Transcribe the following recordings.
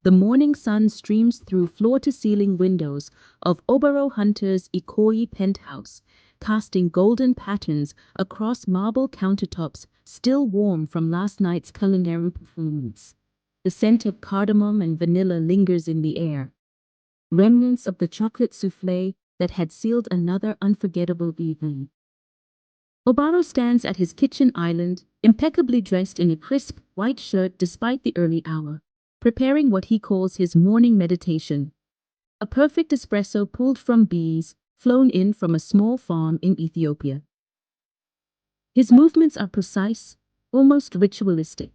The morning sun streams through floor-to-ceiling windows of Obaro Hunter's Ikoyi penthouse, casting golden patterns across marble countertops still warm from last night's culinary performance. The scent of cardamom and vanilla lingers in the air, remnants of the chocolate souffle that had sealed another unforgettable evening. Obaro stands at his kitchen island, impeccably dressed in a crisp white shirt despite the early hour, preparing what he calls his morning meditation. A perfect espresso pulled from bees, flown in from a small farm in Ethiopia. His movements are precise, almost ritualistic,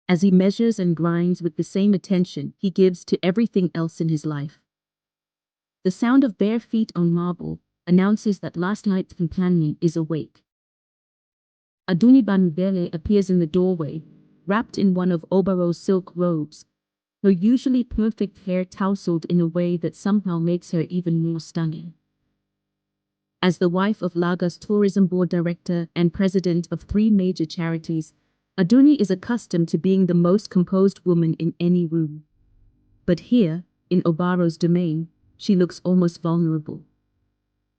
as he measures and grinds with the same attention he gives to everything else in his life. The sound of bare feet on marble announces that last night's companion is awake. Aduni Banubele appears in the doorway, wrapped in one of Obaro's silk robes, her usually perfect hair tousled in a way that somehow makes her even more stunning. As the wife of Lagos Tourism Board Director and president of 3 major charities, Aduni is accustomed to being the most composed woman in any room. But here, in Obaro's domain, she looks almost vulnerable.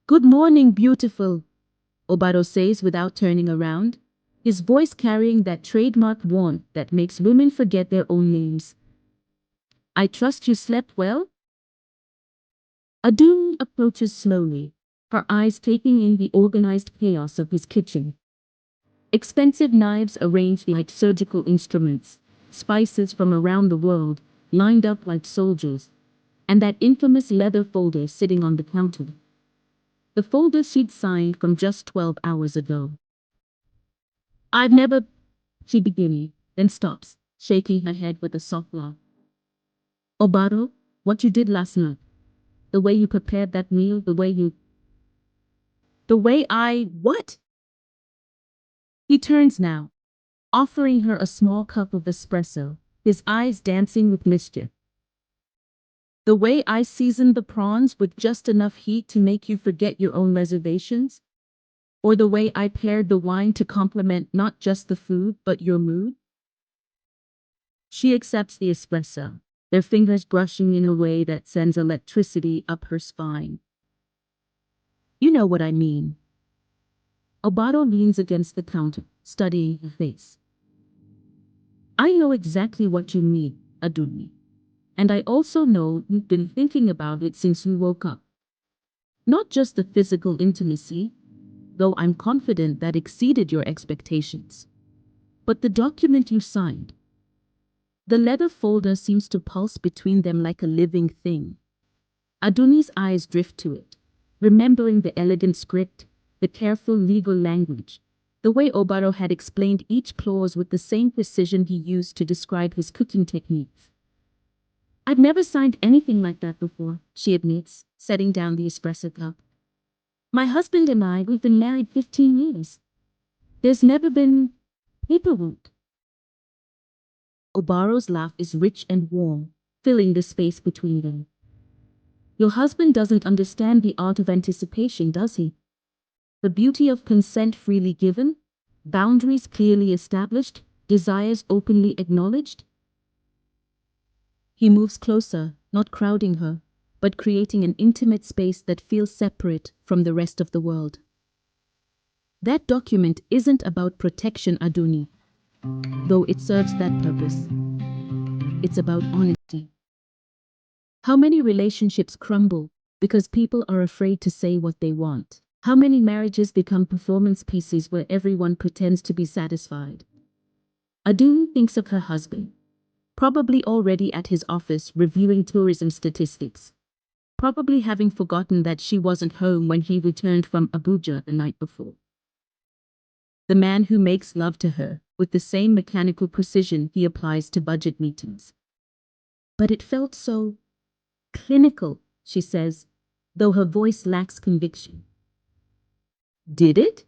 "Good morning, beautiful," Obaro says without turning around, his voice carrying that trademark warmth that makes women forget their own names. "I trust you slept well?" Aduni approaches slowly, her eyes taking in the organized chaos of his kitchen. Expensive knives arranged like surgical instruments, spices from around the world lined up like soldiers, and that infamous leather folder sitting on the counter. The folder she'd signed from just 12 hours ago. "I've never," she begins, then stops, shaking her head with a soft laugh. "Obaro, what you did last night, the way you prepared that meal, the way what?" He turns now, offering her a small cup of espresso, his eyes dancing with mischief. "The way I seasoned the prawns with just enough heat to make you forget your own reservations? Or the way I paired the wine to complement not just the food, but your mood?" She accepts the espresso, their fingers brushing in a way that sends electricity up her spine. "You know what I mean." Obaro leans against the counter, studying her face. "I know exactly what you mean, Aduni. And I also know you've been thinking about it since you woke up. Not just the physical intimacy, though I'm confident that exceeded your expectations, but the document you signed." The leather folder seems to pulse between them like a living thing. Aduni's eyes drift to it, remembering the elegant script, the careful legal language, the way Obaro had explained each clause with the same precision he used to describe his cooking techniques. "I've never signed anything like that before," she admits, setting down the espresso cup. "My husband and we've been married 15 years. There's never been paperwork." Obaro's laugh is rich and warm, filling the space between them. "Your husband doesn't understand the art of anticipation, does he? The beauty of consent freely given, boundaries clearly established, desires openly acknowledged." He moves closer, not crowding her, but creating an intimate space that feels separate from the rest of the world. "That document isn't about protection, Aduni, though it serves that purpose. It's about honesty. How many relationships crumble because people are afraid to say what they want? How many marriages become performance pieces where everyone pretends to be satisfied?" Aduni thinks of her husband, probably already at his office reviewing tourism statistics, probably having forgotten that she wasn't home when he returned from Abuja the night before. The man who makes love to her with the same mechanical precision he applies to budget meetings. "But it felt so clinical," she says, though her voice lacks conviction. "Did it?"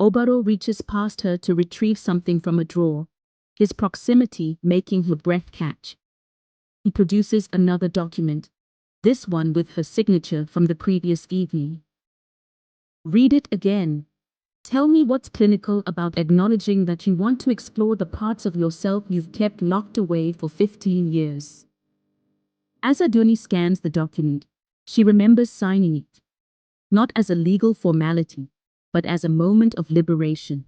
Obaro reaches past her to retrieve something from a drawer, his proximity making her breath catch. He produces another document, this one with her signature from the previous evening. "Read it again. Tell me what's clinical about acknowledging that you want to explore the parts of yourself you've kept locked away for 15 years. As Aduni scans the document, she remembers signing it, not as a legal formality, but as a moment of liberation.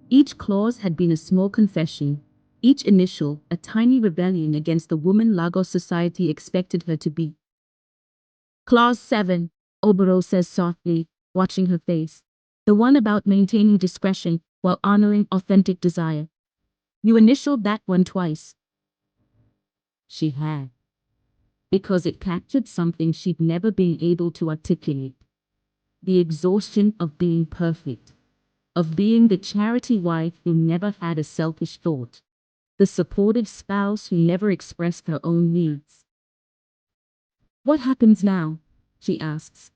Each clause had been a small confession, each initial a tiny rebellion against the woman Lagos society expected her to be. Clause 7, Obaro says softly, watching her face. The one about maintaining discretion while honoring authentic desire. You initialed that one twice. She had. Because it captured something she'd never been able to articulate. The exhaustion of being perfect. Of being the charity wife who never had a selfish thought. The supportive spouse who never expressed her own needs. What happens now? She asks,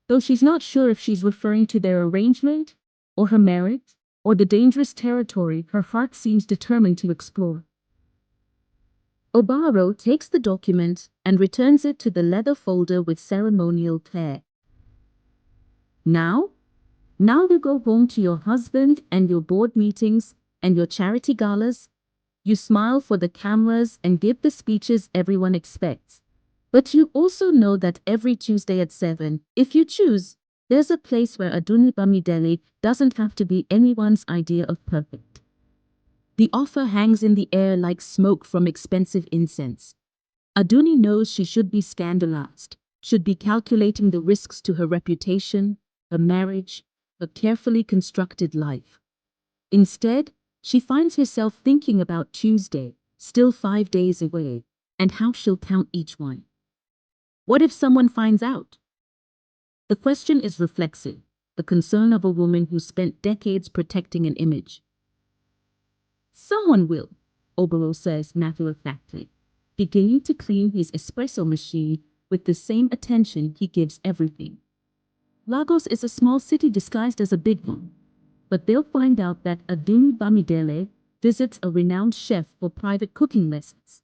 though she's not sure if she's referring to their arrangement, or her marriage, or the dangerous territory her heart seems determined to explore. Obaro takes the document and returns it to the leather folder with ceremonial care. Now? Now you go home to your husband and your board meetings and your charity galas. You smile for the cameras and give the speeches everyone expects. But you also know that every Tuesday at 7, if you choose, there's a place where Aduni Bamidele doesn't have to be anyone's idea of perfect. The offer hangs in the air like smoke from expensive incense. Aduni knows she should be scandalized, should be calculating the risks to her reputation, her marriage, her carefully constructed life. Instead, she finds herself thinking about Tuesday, still 5 days away, and how she'll count each one. What if someone finds out? The question is reflexive, the concern of a woman who spent decades protecting an image. Someone will, Obaro says matter-of-factly, beginning to clean his espresso machine with the same attention he gives everything. Lagos is a small city disguised as a big one, but they'll find out that Aduni Bamidele visits a renowned chef for private cooking lessons.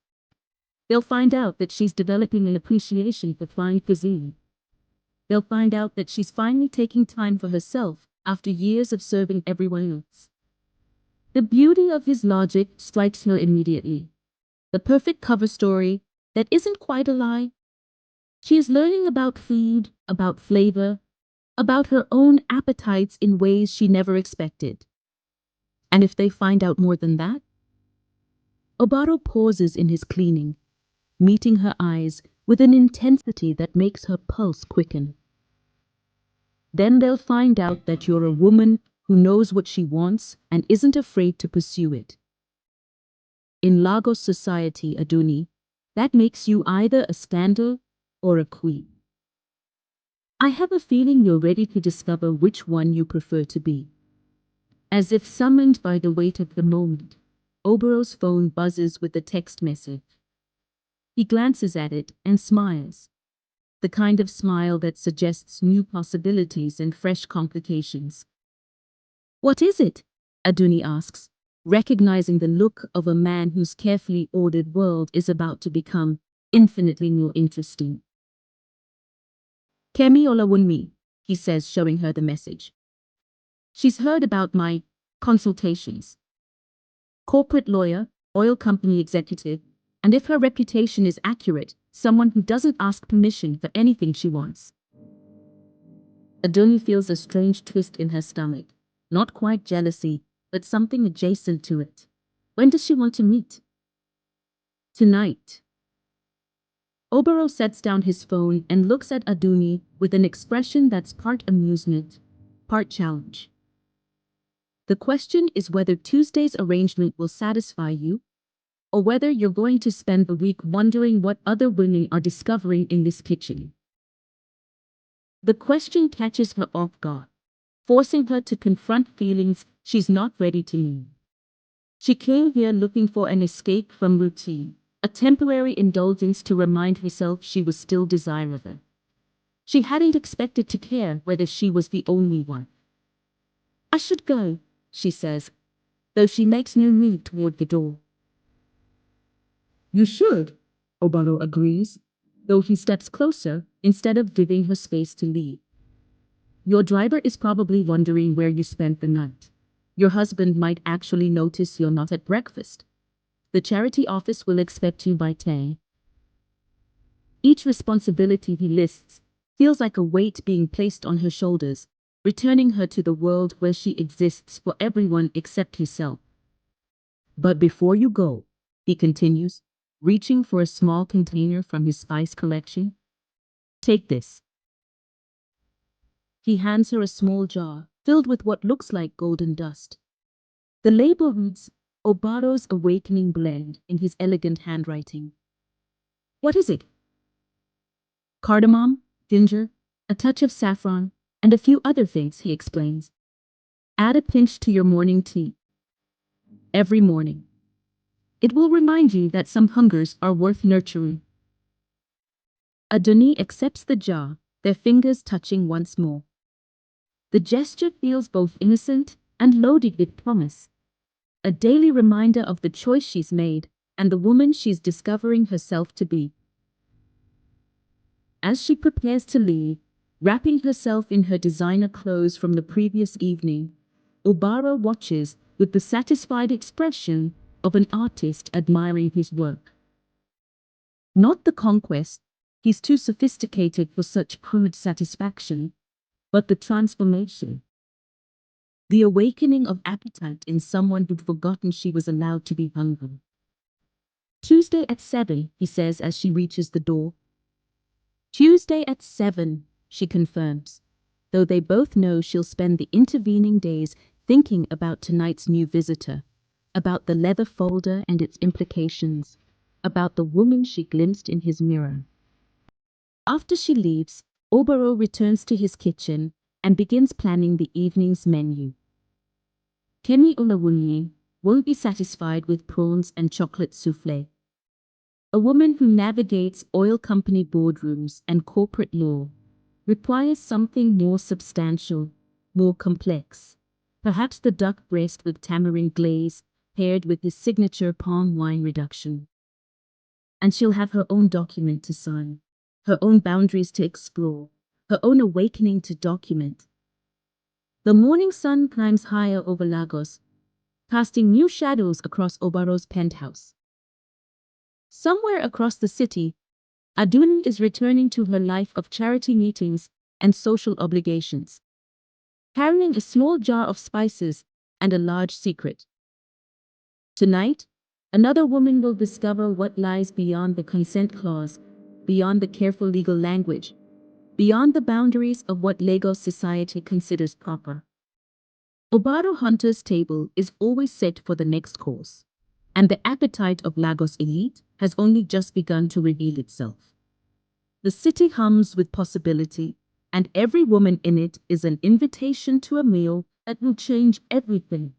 They'll find out that she's developing an appreciation for fine cuisine. They'll find out that she's finally taking time for herself after years of serving everyone else. The beauty of his logic strikes her immediately. The perfect cover story that isn't quite a lie. She is learning about food, about flavor, about her own appetites in ways she never expected. And if they find out more than that? Obaro pauses in his cleaning, meeting her eyes with an intensity that makes her pulse quicken. Then they'll find out that you're a woman who knows what she wants and isn't afraid to pursue it. In Lagos society, Aduni, that makes you either a scandal or a queen. I have a feeling you're ready to discover which one you prefer to be. As if summoned by the weight of the moment, Obaro's phone buzzes with a text message. He glances at it and smiles. The kind of smile that suggests new possibilities and fresh complications. What is it? Aduni asks, recognizing the look of a man whose carefully ordered world is about to become infinitely more interesting. Kemi Olawunmi, he says, showing her the message. She's heard about my consultations. Corporate lawyer, oil company executive, and if her reputation is accurate, someone who doesn't ask permission for anything she wants. Aduni feels a strange twist in her stomach. Not quite jealousy, but something adjacent to it. When does she want to meet? Tonight. Obaro sets down his phone and looks at Aduni with an expression that's part amusement, part challenge. The question is whether Tuesday's arrangement will satisfy you, or whether you're going to spend the week wondering what other women are discovering in this kitchen. The question catches her off guard, forcing her to confront feelings she's not ready to name. She came here looking for an escape from routine, a temporary indulgence to remind herself she was still desirable. She hadn't expected to care whether she was the only one. I should go, she says, though she makes no move toward the door. You should, Obaro agrees, though he steps closer instead of giving her space to leave. Your driver is probably wondering where you spent the night. Your husband might actually notice you're not at breakfast. The charity office will expect you by 10. Each responsibility he lists feels like a weight being placed on her shoulders, returning her to the world where she exists for everyone except herself. But before you go, he continues, reaching for a small container from his spice collection, take this. He hands her a small jar filled with what looks like golden dust. The label reads, Obaro's Awakening Blend in his elegant handwriting. What is it? Cardamom, ginger, a touch of saffron, and a few other things, he explains. Add a pinch to your morning tea. Every morning. It will remind you that some hungers are worth nurturing. Adoni accepts the jar, their fingers touching once more. The gesture feels both innocent and loaded with promise. A daily reminder of the choice she's made and the woman she's discovering herself to be. As she prepares to leave, wrapping herself in her designer clothes from the previous evening, Obaro watches with the satisfied expression of an artist admiring his work. Not the conquest, he's too sophisticated for such crude satisfaction, but the transformation. The awakening of appetite in someone who'd forgotten she was allowed to be hungry. Tuesday at 7, he says as she reaches the door. Tuesday at 7, she confirms, though they both know she'll spend the intervening days thinking about tonight's new visitor, about the leather folder and its implications, about the woman she glimpsed in his mirror. After she leaves, Obaro returns to his kitchen and begins planning the evening's menu. Kemi Olawunyi won't be satisfied with prawns and chocolate souffle. A woman who navigates oil company boardrooms and corporate law requires something more substantial, more complex. Perhaps the duck breast with tamarind glaze paired with his signature palm wine reduction. And she'll have her own document to sign, her own boundaries to explore, her own awakening to document. The morning sun climbs higher over Lagos, casting new shadows across Obaro's penthouse. Somewhere across the city, Aduni is returning to her life of charity meetings and social obligations, carrying a small jar of spices and a large secret. Tonight, another woman will discover what lies beyond the consent clause, beyond the careful legal language, beyond the boundaries of what Lagos society considers proper. Obaro Hunter's table is always set for the next course, and the appetite of Lagos elite has only just begun to reveal itself. The city hums with possibility, and every woman in it is an invitation to a meal that will change everything.